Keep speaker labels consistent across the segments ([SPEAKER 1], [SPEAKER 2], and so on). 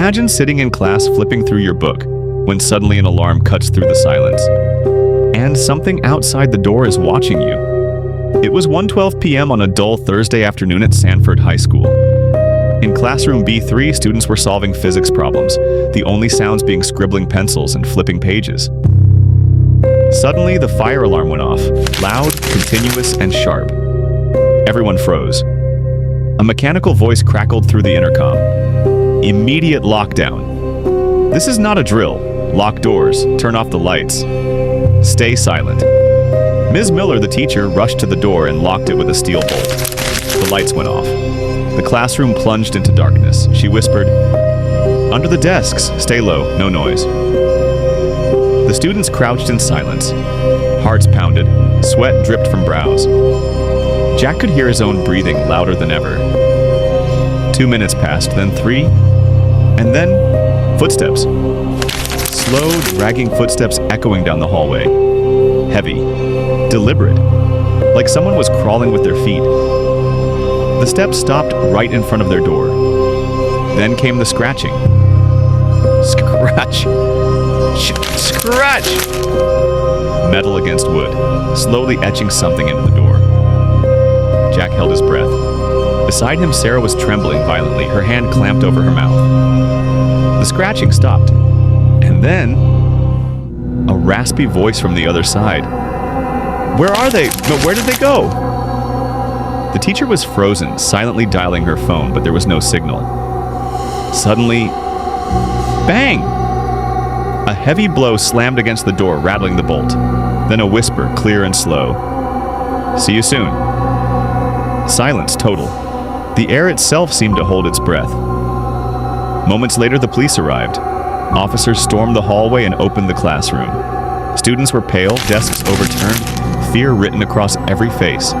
[SPEAKER 1] Imagine sitting in class flipping through your book when suddenly an alarm cuts through the silence. And something outside the door is watching you. It was 1:12 p.m. on a dull Thursday afternoon at Sanford High School. In classroom B3, students were solving physics problems, the only sounds being scribbling pencils and flipping pages. Suddenly, the fire alarm went off, loud, continuous, and sharp. Everyone froze. A mechanical voice crackled through the intercom. Immediate lockdown. This is not a drill. Lock doors. Turn off the lights. Stay silent. Ms. Miller, the teacher, rushed to the door and locked it with a steel bolt. The lights went off. The classroom plunged into darkness. She whispered, "Under the desks. Stay low. No noise." The students crouched in silence. Hearts pounded. Sweat dripped from brows. Jack could hear his own breathing louder than ever. 2 minutes passed, then 3, and then footsteps. Slow, dragging footsteps echoing down the hallway. Heavy, deliberate, like someone was crawling with their feet. The steps stopped right in front of their door. Then came the scratching. Scratch! Scratch! Metal against wood, slowly etching something into the door. Jack held his breath. Beside him, Sarah was trembling violently, her hand clamped over her mouth. The scratching stopped. And then, a raspy voice from the other side. "Where are they? No, where did they go?" The teacher was frozen, silently dialing her phone, but there was no signal. Suddenly, bang! A heavy blow slammed against the door, rattling the bolt. Then a whisper, clear and slow. "See you soon." Silence total. The air itself seemed to hold its breath. Moments later, the police arrived. Officers stormed the hallway and opened the classroom. Students were pale, desks overturned, fear written across every face.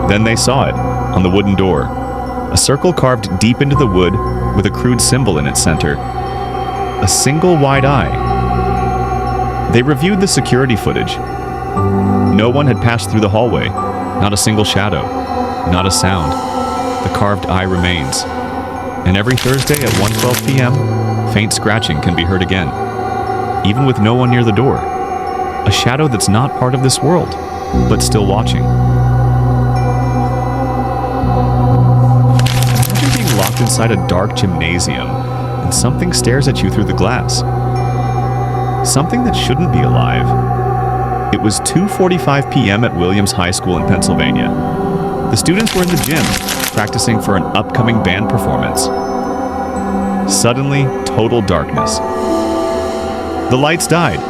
[SPEAKER 1] Then they saw it, on the wooden door. A circle carved deep into the wood with a crude symbol in its center. A single wide eye. They reviewed the security footage. No one had passed through the hallway. Not a single shadow. Not a sound. The carved eye remains. And every Thursday at 1:12 p.m., faint scratching can be heard again. Even with no one near the door. A shadow that's not part of this world, but still watching. Imagine being locked inside a dark gymnasium, and something stares at you through the glass. Something that shouldn't be alive. It was 2:45 p.m. at Williams High School in Pennsylvania. The students were in the gym, practicing for an upcoming band performance. Suddenly, total darkness. The lights died.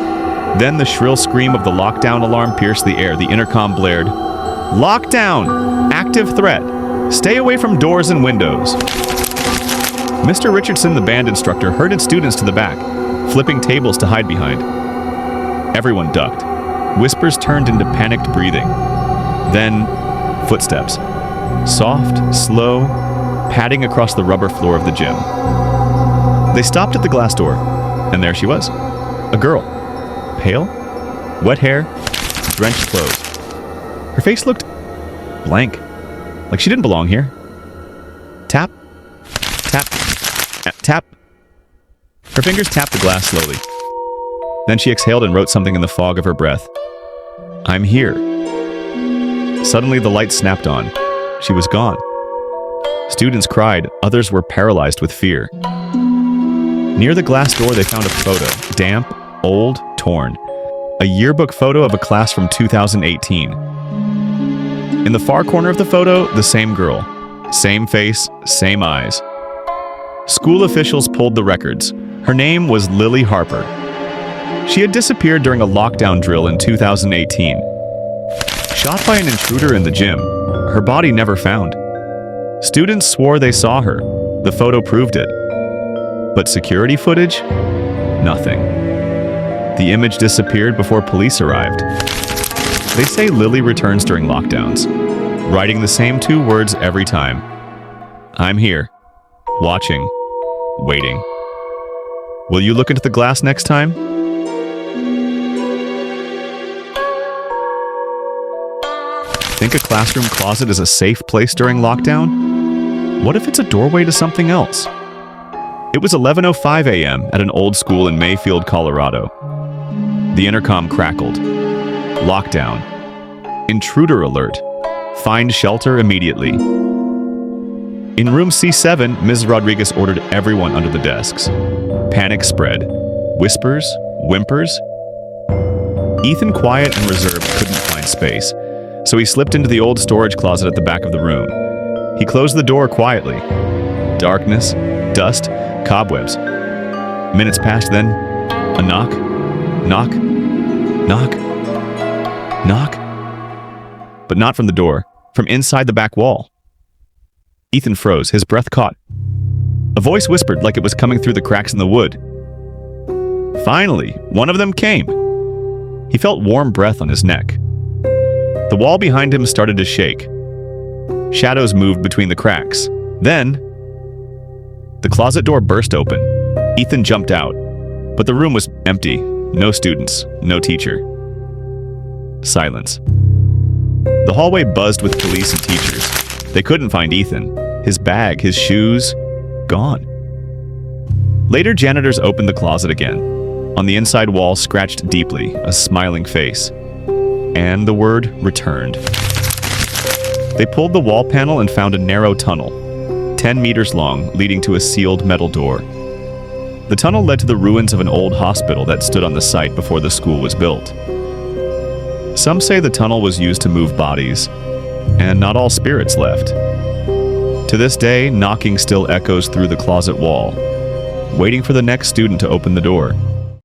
[SPEAKER 1] Then the shrill scream of the lockdown alarm pierced the air. The intercom blared, "Lockdown! Active threat! Stay away from doors and windows." Mr. Richardson, the band instructor, herded students to the back, flipping tables to hide behind. Everyone ducked. Whispers turned into panicked breathing. Then, footsteps. Soft, slow, padding across the rubber floor of the gym. They stopped at the glass door, and there she was. A girl. Pale, wet hair, drenched clothes. Her face looked blank, like she didn't belong here. Tap, tap, tap. Her fingers tapped the glass slowly. Then she exhaled and wrote something in the fog of her breath. "I'm here." Suddenly the light snapped on. She was gone. Students cried, others were paralyzed with fear. Near the glass door they found a photo, damp, old, torn. A yearbook photo of a class from 2018. In the far corner of the photo, the same girl. Same face, same eyes. School officials pulled the records. Her name was Lily Harper. She had disappeared during a lockdown drill in 2018. Shot by an intruder in the gym, her body never found. Students swore they saw her. The photo proved it. But security footage? Nothing. The image disappeared before police arrived. They say Lily returns during lockdowns, writing the same 2 words every time. "I'm here, watching, waiting." Will you look into the glass next time? Think a classroom closet is a safe place during lockdown? What if it's a doorway to something else? It was 11:05 a.m. at an old school in Mayfield, Colorado. The intercom crackled. Lockdown. Intruder alert. Find shelter immediately. In room C7, Ms. Rodriguez ordered everyone under the desks. Panic spread. Whispers, whimpers. Ethan, quiet and reserved, couldn't find space, so he slipped into the old storage closet at the back of the room. He closed the door quietly. Darkness, dust, cobwebs. Minutes passed, then a knock, knock, knock, knock. But not from the door, from inside the back wall. Ethan froze, his breath caught. A voice whispered like it was coming through the cracks in the wood. Finally, one of them came. He felt warm breath on his neck. The wall behind him started to shake. Shadows moved between the cracks. Then, the closet door burst open. Ethan jumped out, but the room was empty. No students, no teacher. Silence. The hallway buzzed with police and teachers. They couldn't find Ethan. His bag, his shoes, gone. Later, janitors opened the closet again. On the inside wall, scratched deeply, a smiling face. And the word returned. They pulled the wall panel and found a narrow tunnel, 10 meters long, leading to a sealed metal door. The tunnel led to the ruins of an old hospital that stood on the site before the school was built. Some say the tunnel was used to move bodies, and not all spirits left. To this day, knocking still echoes through the closet wall, waiting for the next student to open the door.